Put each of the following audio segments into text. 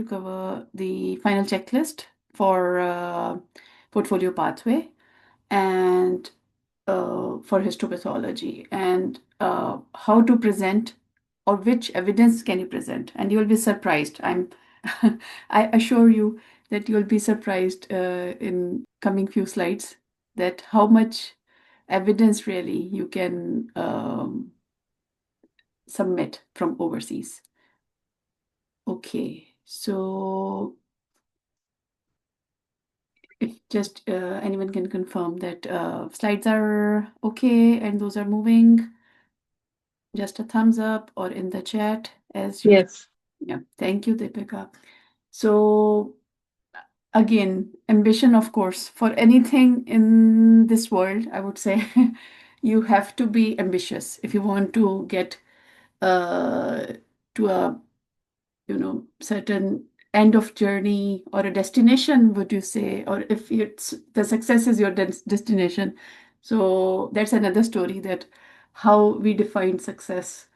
cover the final checklist for portfolio pathway and for histopathology and how to present or which evidence can you present. And you'll be surprised. I assure you that you'll be surprised in coming few slides that how much evidence really you can submit from overseas. Okay, so if just anyone can confirm that slides are okay and those are moving, just a thumbs up or in the chat as usual. Yes. Yeah, thank you, Deepika. So again, ambition, of course, for anything in this world, I would say you have to be ambitious if you want to get uh, to a certain end of journey or a destination, would you say, or if it's the success is your destination. So that's another story that how we define success.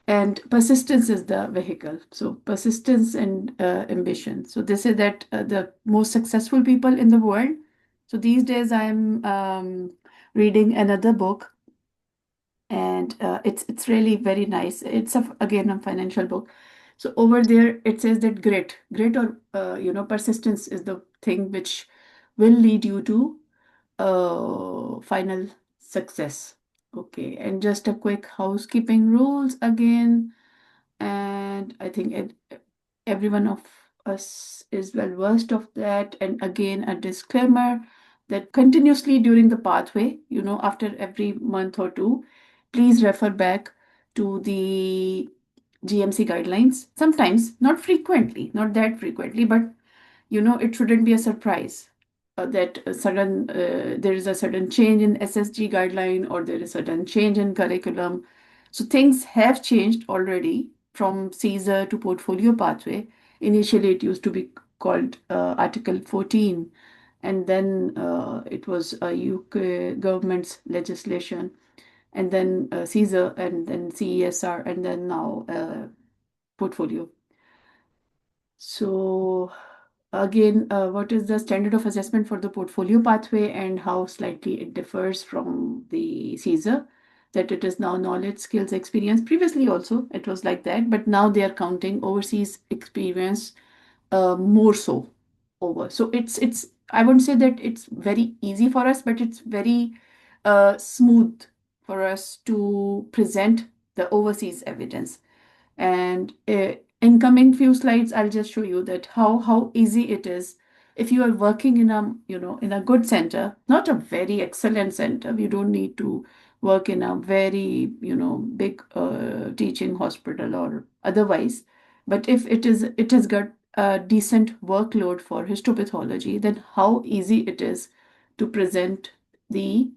And persistence is the vehicle. So persistence and ambition. So they say that the most successful people in the world. So these days I'm reading another book, and it's really very nice. It's again a financial book. So over there it says that grit or persistence is the thing which will lead you to final success. Okay, and just a quick housekeeping rules again, and I think every one of us is well versed of that. And again, a disclaimer that continuously during the pathway, after every month or two, please refer back to the GMC guidelines. Sometimes, not frequently, not that frequently, but it shouldn't be a surprise that there is a sudden change in SSG guideline or there is a sudden change in curriculum. So things have changed already from Caesar to portfolio pathway. Initially, it used to be called Article 14, and then it was a UK government's legislation, and then Caesar, and then CESR, and then now portfolio. So again, what is the standard of assessment for the portfolio pathway and how slightly it differs from the CSER? That it is now knowledge, skills, experience. Previously also it was like that, but now they are counting overseas experience more so over. So it's I wouldn't say that it's very easy for us, but it's very smooth for us to present the overseas evidence. And in coming few slides, I'll just show you that how easy it is if you are working in a good center, not a very excellent center. You don't need to work in a very big teaching hospital or otherwise. But if it has got a decent workload for histopathology, then how easy it is to present the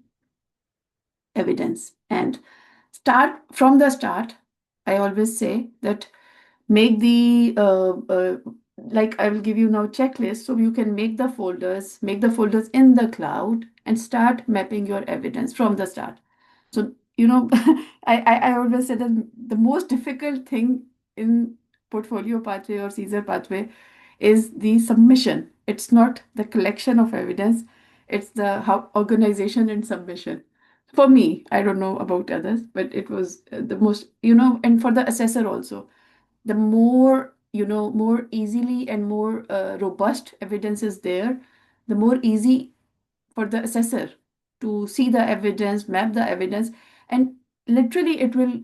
evidence and start from the start. I always say that make the like I will give you now checklist so you can make the folders in the cloud and start mapping your evidence from the start. So I always say that the most difficult thing in portfolio pathway or Caesar pathway is the submission. It's not the collection of evidence, it's the how organization and submission. For me, I don't know about others, but it was the most, and for the assessor also, the more more easily and more robust evidence is there, the more easy for the assessor to see the evidence, map the evidence, and literally it will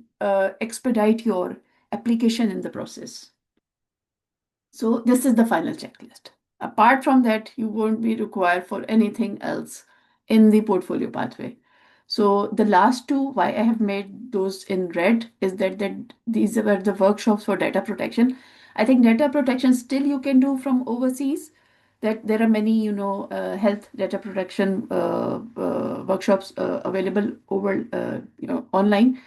expedite your application in the process. So this is the final checklist. Apart from that, you won't be required for anything else in the portfolio pathway. So the last two, why I have made those in red, is that these were the workshops for data protection. I think data protection still you can do from overseas. That there are many, health data protection workshops available over, online.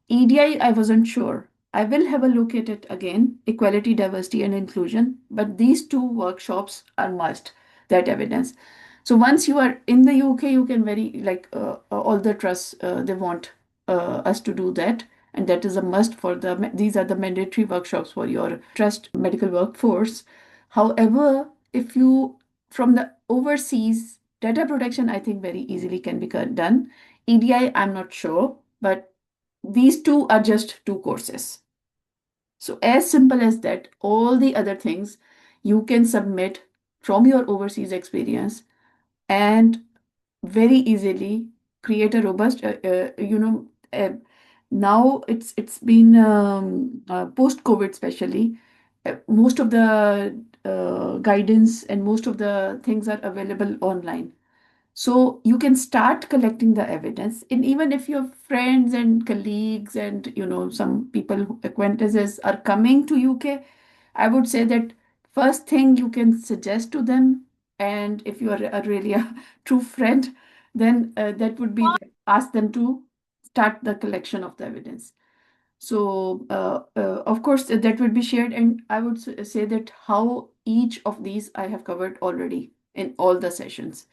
EDI, I wasn't sure. I will have a look at it again, equality, diversity, and inclusion. But these two workshops are must, that evidence. So once you are in the UK, you can very, like all the trusts, they want us to do that. and that is a must for these are the mandatory workshops for your trust medical workforce. However, if you from the overseas data protection, I think very easily can be done. EDI, I'm not sure, but these two are just two courses. So as simple as that, all the other things you can submit from your overseas experience and very easily create a robust, now it's been post COVID especially, most of the guidance and most of the things are available online. So you can start collecting the evidence, and even if your friends and colleagues and some people acquaintances are coming to UK, I would say that first thing you can suggest to them, and if you are really a true friend, then that would be ask them to start the collection of the evidence. So, of course, that would be shared, and I would say that how each of these I have covered already in all the sessions.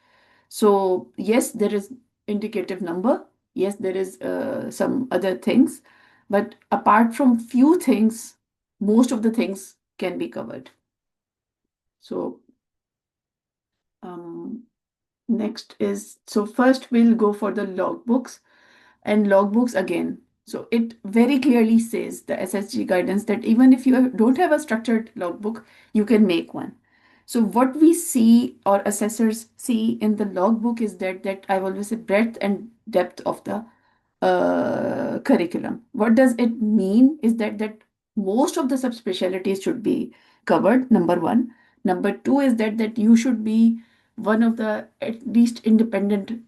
So, yes, there is indicative number. Yes, there is some other things, but apart from few things, most of the things can be covered. So, um, next is, so first we'll go for the logbooks. And logbooks again. So it very clearly says the SSG guidance that even if you don't have a structured logbook, you can make one. So what we see or assessors see in the logbook is that I've always said breadth and depth of the curriculum. What does it mean is that most of the subspecialties should be covered, number one. Number two is that you should be one of the at least independently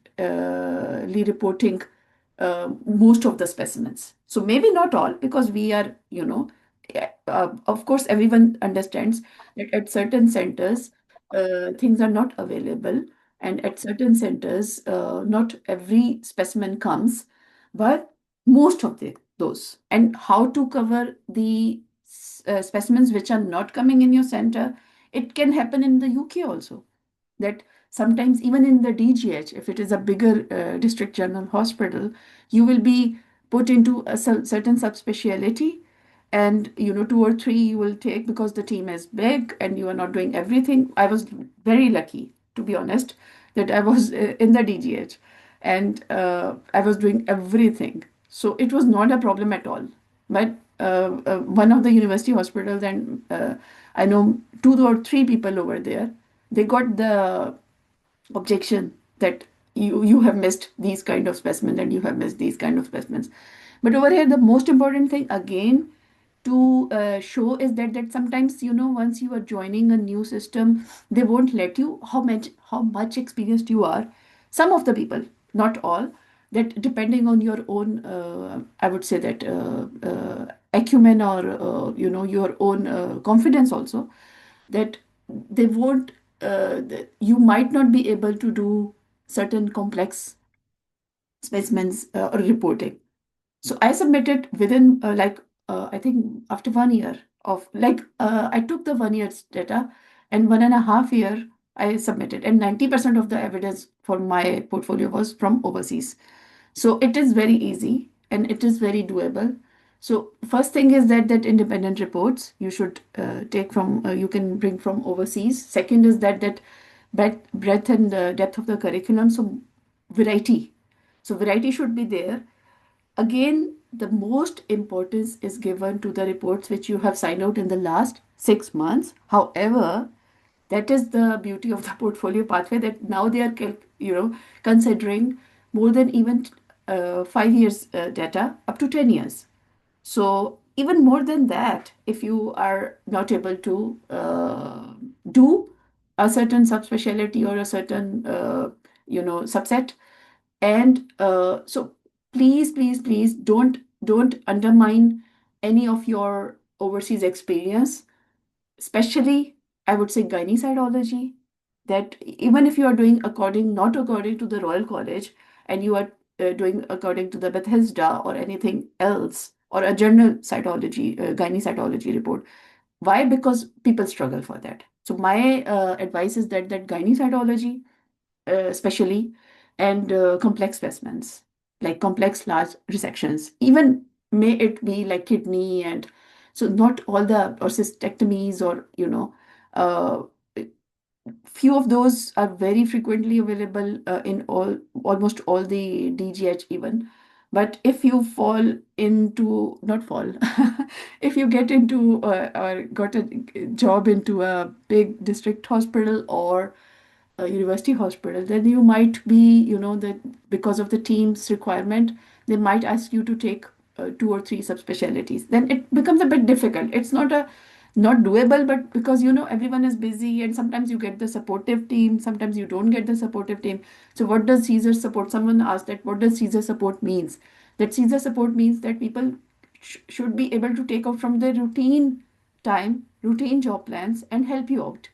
reporting most of the specimens. So maybe not all, because we are, of course, everyone understands that at certain centers, things are not available, and at certain centers, not every specimen comes, but most of those. And how to cover the specimens which are not coming in your center, it can happen in the UK also. That sometimes even in the DGH, if it is a bigger district general hospital, you will be put into a certain subspecialty, and two or three you will take because the team is big and you are not doing everything. I was very lucky, to be honest, that I was in the DGH, and I was doing everything, so it was not a problem at all. But one of the university hospitals, and I know two or three people over there, they got the objection that you have missed these kind of specimens and you have missed these kind of specimens. But over here, the most important thing again to show is that sometimes, once you are joining a new system, they won't let you how much experienced you are. Some of the people, not all, that depending on your own, I would say that acumen, or your own confidence also, that they won't you might not be able to do certain complex specimens or reporting. So I submitted within I think after 1 year of I took the 1 year's data, and 1.5 year I submitted, and 90% of the evidence for my portfolio was from overseas. So it is very easy and it is very doable. So first thing is that independent reports you should take from you can bring from overseas. Second is that breadth and depth of the curriculum. So variety. So variety should be there. Again, the most importance is given to the reports which you have signed out in the last 6 months. However, that is the beauty of the portfolio pathway, that now they are considering more than even 5 years data up to 10 years. So even more than that, if you are not able to do a certain subspecialty or a certain subset, and so please don't undermine any of your overseas experience, especially I would say gynaecology, that even if you are doing not according to the Royal College, and you are doing according to the Bethesda or anything else, or a general cytology, gynaecology report. Why? Because people struggle for that. So my advice is that gynaecology, especially, and complex specimens, like complex large resections, even may it be like kidney, and so not all the, or cystectomies, or uh, few of those are very frequently available in almost all the DGH even. But if you fall into, not fall, if you get into or got a job into a big district hospital or a university hospital, then you might be, that because of the team's requirement, they might ask you to take two or three subspecialties. Then it becomes a bit difficult. It's not doable, but because everyone is busy, and sometimes you get the supportive team, sometimes you don't get the supportive team. So what does Caesar support? Someone asked that, what does Caesar support means? That Caesar support means that people should be able to take out from their routine time, routine job plans, and help you out.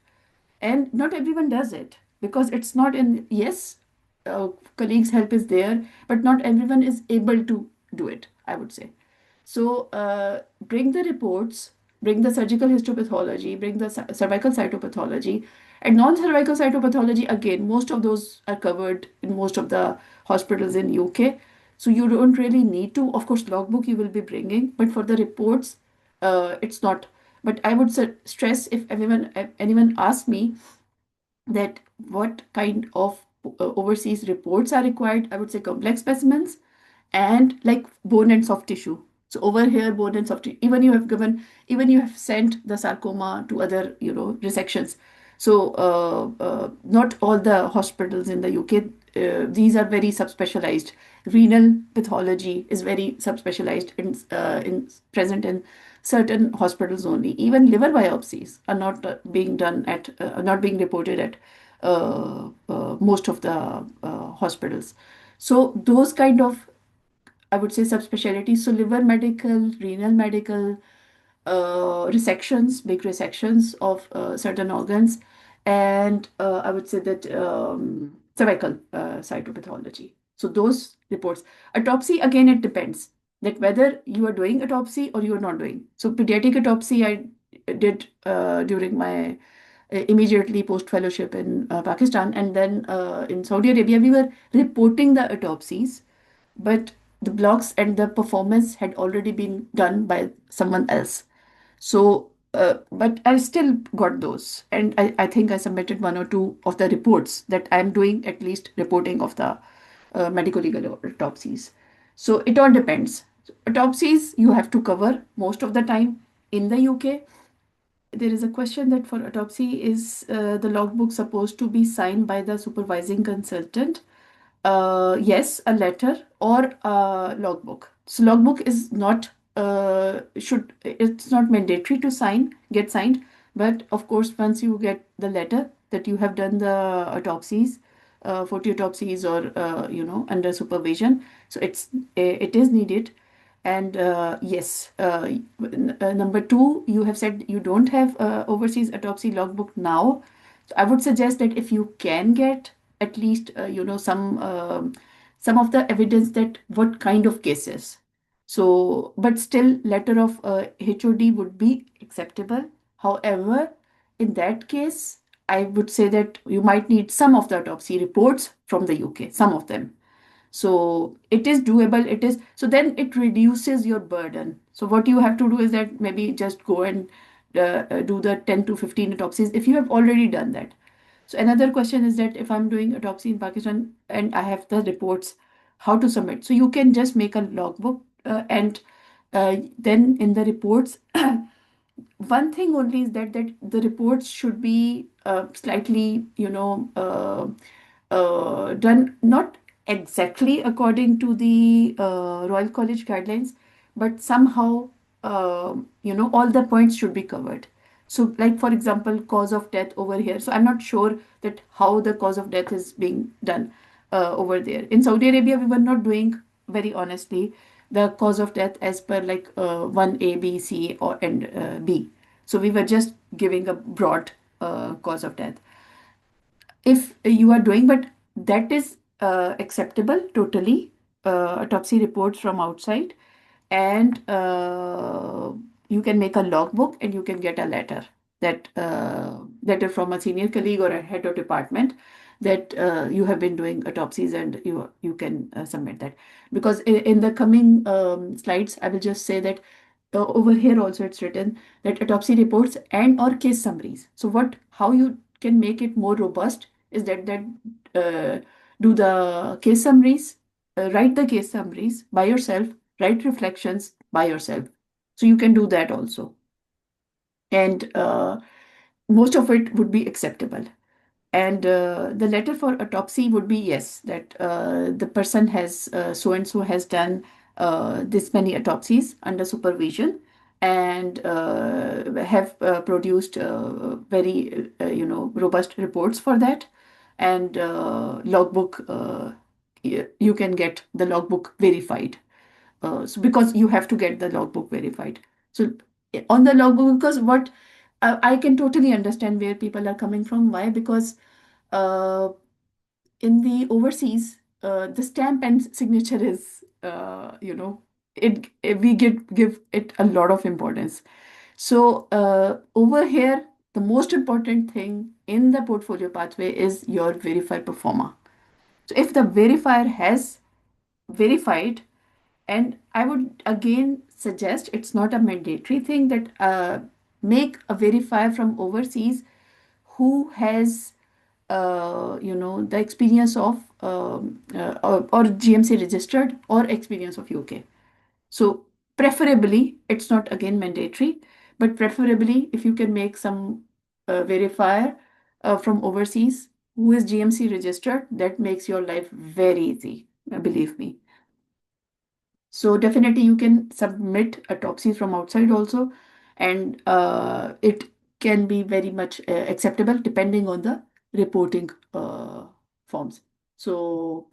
And not everyone does it, because it's not in, yes, colleagues help is there, but not everyone is able to do it, I would say. So bring the reports, bring the surgical histopathology, bring the cervical cytopathology, and non-cervical cytopathology. Again, most of those are covered in most of the hospitals in UK. So you don't really need to. Of course, logbook you will be bringing, but for the reports, it's not. But I would stress, if anyone asks me that what kind of overseas reports are required, I would say complex specimens and like bone and soft tissue. So over here, bone and soft tissue. Even you have sent the sarcoma to other, resections. So not all the hospitals in the UK. These are very subspecialized. Renal pathology is very subspecialized in present in certain hospitals only. Even liver biopsies are not not being reported at most of the hospitals. So those kind of, I would say, subspecialties. So liver medical, renal medical, resections, big resections of certain organs, and I would say that cervical cytopathology. So those reports. Autopsy, again, it depends that whether you are doing autopsy or you are not doing. So pediatric autopsy I did during my immediately post fellowship in Pakistan, and then in Saudi Arabia we were reporting the autopsies, but the blocks and the performance had already been done by someone else. So, but I still got those, and I think I submitted one or two of the reports that I'm doing, at least reporting of the medical legal autopsies. So it all depends. Autopsies you have to cover most of the time in the UK. There is a question that for autopsy, is the logbook supposed to be signed by the supervising consultant? Yes, a letter or a logbook. So logbook is not should it's not mandatory to get signed, but of course once you get the letter that you have done the autopsies, 40 autopsies, or under supervision, so it is needed. And yes, number two, you have said you don't have overseas autopsy logbook now. So I would suggest that if you can get at least some of the evidence that what kind of cases. So, but still, letter of HOD would be acceptable. However, in that case, I would say that you might need some of the autopsy reports from the UK, some of them. So it is doable. It is, so then it reduces your burden. So what you have to do is that maybe just go and do the 10 to 15 autopsies if you have already done that. So another question is that if I'm doing autopsy in Pakistan and I have the reports, how to submit? So you can just make a logbook, and then in the reports, one thing only is that the reports should be slightly, done not exactly according to the Royal College guidelines, but somehow, all the points should be covered. So, like for example, cause of death over here. So I'm not sure that how the cause of death is being done over there. In Saudi Arabia, we were not doing, very honestly, the cause of death as per like 1A, B, C, or and B. So we were just giving a broad cause of death. If you are doing, but that is acceptable totally. Autopsy reports from outside, and you can make a logbook and you can get a letter, that letter from a senior colleague or a head of department, that you have been doing autopsies, and you can submit that. Because in the coming slides, I will just say that over here also it's written that autopsy reports and or case summaries. So how you can make it more robust is that uh, do the case summaries, write the case summaries by yourself, write reflections by yourself. So you can do that also, and most of it would be acceptable. And the letter for autopsy would be yes, that the person has so and so has done this many autopsies under supervision, and have produced very robust reports for that. And logbook, you can get the logbook verified. So because you have to get the logbook verified. So on the logbook, because what I can totally understand where people are coming from. Why? Because uh, in the overseas, the stamp and signature is, we give it a lot of importance. So over here, the most important thing in the portfolio pathway is your verified performer. So if the verifier has verified, and I would again suggest it's not a mandatory thing that make a verifier from overseas who has the experience of or GMC registered or experience of UK. So preferably, it's not again mandatory, but preferably if you can make some verifier from overseas who is GMC registered, that makes your life very easy, believe me. So definitely you can submit autopsies from outside also, and it can be very much acceptable depending on the reporting forms. So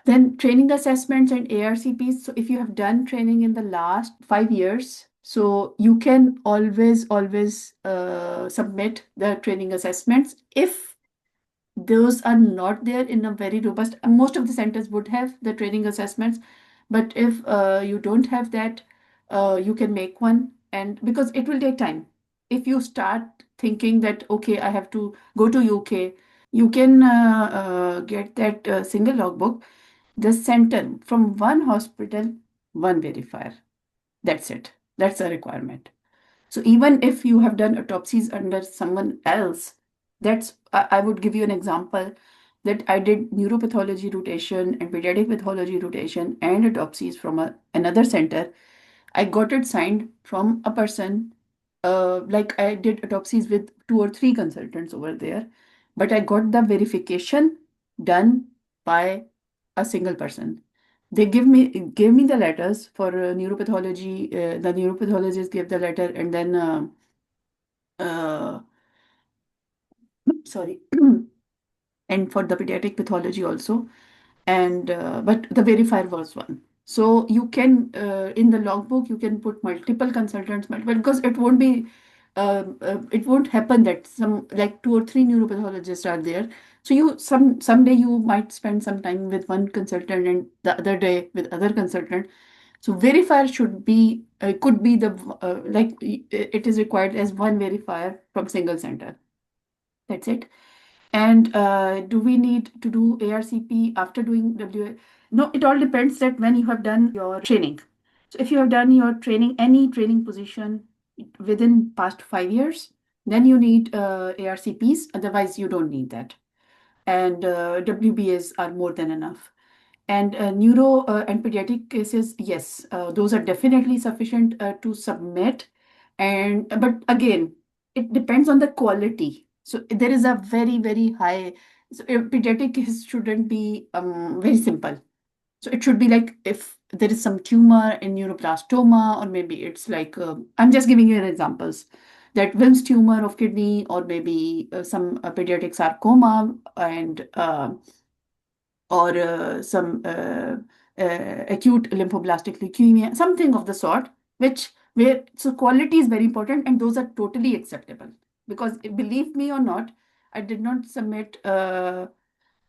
then training assessments and ARCPs. So if you have done training in the last 5 years, so you can always submit the training assessments. If those are not there in a very robust, most of the centers would have the training assessments, but if you don't have that, you can make one. And because it will take time, if you start thinking that okay, I have to go to UK, you can get that single logbook, the center from one hospital, one verifier. That's it. That's a requirement. So even if you have done autopsies under someone else, I would give you an example that I did neuropathology rotation and pediatric pathology rotation and autopsies from another center. I got it signed from a person. Like I did autopsies with two or three consultants over there, but I got the verification done by a single person. They gave me the letters for neuropathology. The neuropathologist gave the letter, and then uh, sorry, and for the pediatric pathology also. And but the verifier was one. So you can in the logbook you can put multiple consultants, multiple, because it won't happen that some like two or three neuropathologists are there. So you someday you might spend some time with one consultant and the other day with other consultant. So verifier should be could be the it is required as one verifier from single center. That's it. And do we need to do ARCP after doing WA? No, it all depends that when you have done your training. So if you have done your training, any training position within past 5 years, then you need ARCPs. Otherwise, you don't need that. And WBAs are more than enough. And neuro and pediatric cases, yes, those are definitely sufficient to submit. And but again, it depends on the quality. So there is a very high. So pediatric case shouldn't be very simple. So it should be like if there is some tumor in neuroblastoma, or maybe it's like I'm just giving you examples that Wilms tumor of kidney, or maybe some pediatric sarcoma, and or some acute lymphoblastic leukemia, something of the sort, which where so quality is very important, and those are totally acceptable. Because believe me or not, I did not submit.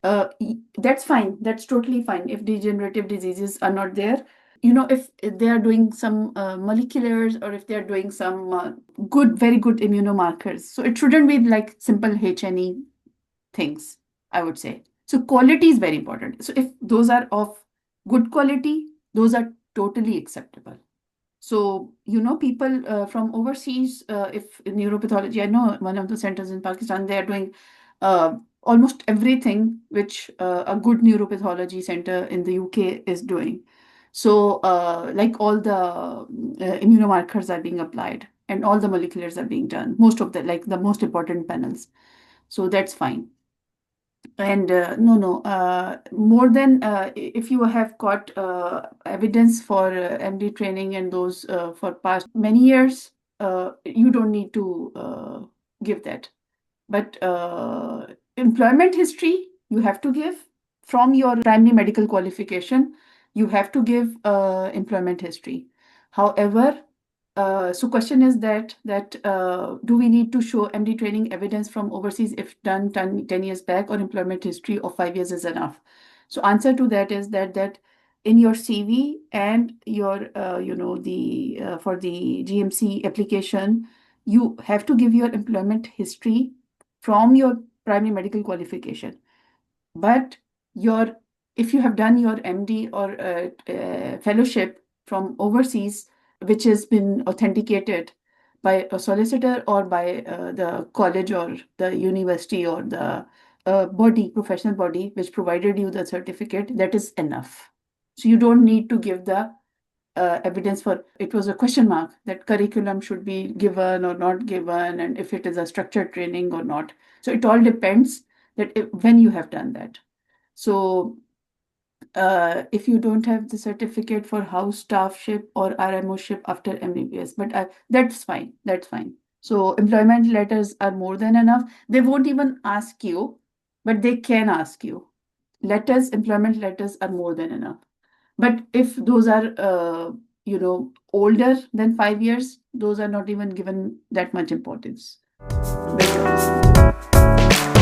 That's fine. That's totally fine if degenerative diseases are not there. If they are doing some moleculars, or if they are doing some very good immunomarkers. So it shouldn't be like simple H&E. things, I would say. So quality is very important. So if those are of good quality, those are totally acceptable. So, people from overseas, if in neuropathology, I know one of the centers in Pakistan, they are doing almost everything which a good neuropathology center in the UK is doing. So, like all the immunomarkers are being applied and all the moleculars are being done, most of the, like the most important panels. So that's fine. And no, more than if you have got evidence for MD training and those for past many years, you don't need to give that. But employment history, you have to give from your primary medical qualification. You have to give employment history. However, so question is that do we need to show MD training evidence from overseas if done 10 years back, or employment history of 5 years is enough? So answer to that is that in your CV and your the for the GMC application, you have to give your employment history from your primary medical qualification. But your if you have done your MD or fellowship from overseas, which has been authenticated by a solicitor or by the college or the university or the professional body which provided you the certificate, that is enough. So you don't need to give the evidence for it was a question mark that curriculum should be given or not given, and if it is a structured training or not. So it all depends that when you have done that. So if you don't have the certificate for house staffship or RMOship after MBBS, but that's fine. That's fine. So employment letters are more than enough. They won't even ask you, but they can ask you. Employment letters are more than enough. But if those are, older than 5 years, those are not even given that much importance. Very honestly.